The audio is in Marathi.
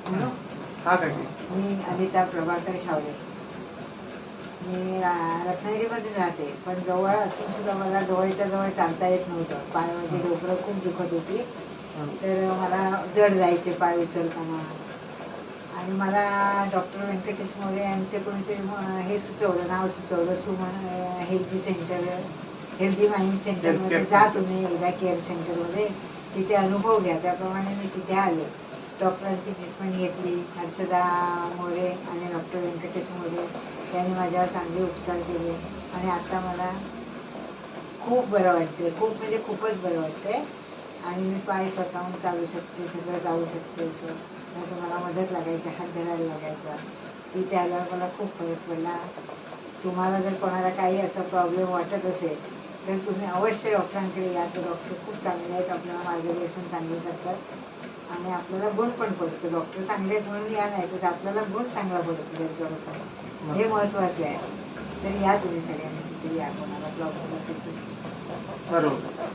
म्हणून हा काकी मी अनिता प्रभाकर ठावरे. मी रत्नागिरीमध्ये राहते, पण जवळ असून सुद्धा मला जवळच्या जवळ चालता येत नव्हतं. पायामध्ये ढोकरं खूप दुखत होती, तर मला जड जायचे पाय उचलताना. आणि मला डॉक्टर व्यंकटेश मोरे यांचे कोणीतरी हे सुचवलं, नाव सुचवलं, Suman healthy centre, healthy mind सेंटरमध्ये जा तुम्ही एकदा, केअर सेंटरमध्ये, तिथे अनुभव घ्या. त्याप्रमाणे मी तिथे आले. डॉक्टरांची ट्रीटमेंट घेतली. हर्षदा मोरे आणि डॉक्टर व्यंकटेश मोरे यांनी माझ्यावर चांगले उपचार केले आणि आता मला खूप बरं वाटते. खूप म्हणजे खूपच बरं वाटते. आणि मी पाय स्वतःहून चालू शकते, सगळं जाऊ शकते. नाही तर मला मदत लागायची, हात धरायला लागायचा. इथे आल्यावर मला खूप फरक पडला. तुम्हाला जर कोणाला काही असा प्रॉब्लेम वाटत असेल तर तुम्ही अवश्य डॉक्टरांकडे या. तर डॉक्टर खूप चांगले आहेत, आपल्याला मार्गदर्शन चांगले करतात आणि आपल्याला गुण पण पडतो. डॉक्टर चांगले आहेत म्हणून या, नाही तर आपल्याला गुण चांगला पडतो त्यांच्यापासून. हे महत्त्वाचे आहे. तर या तुम्ही सगळ्यांनी तिथे या, कोणाला प्रॉब्लेम असेल तर. बरोबर.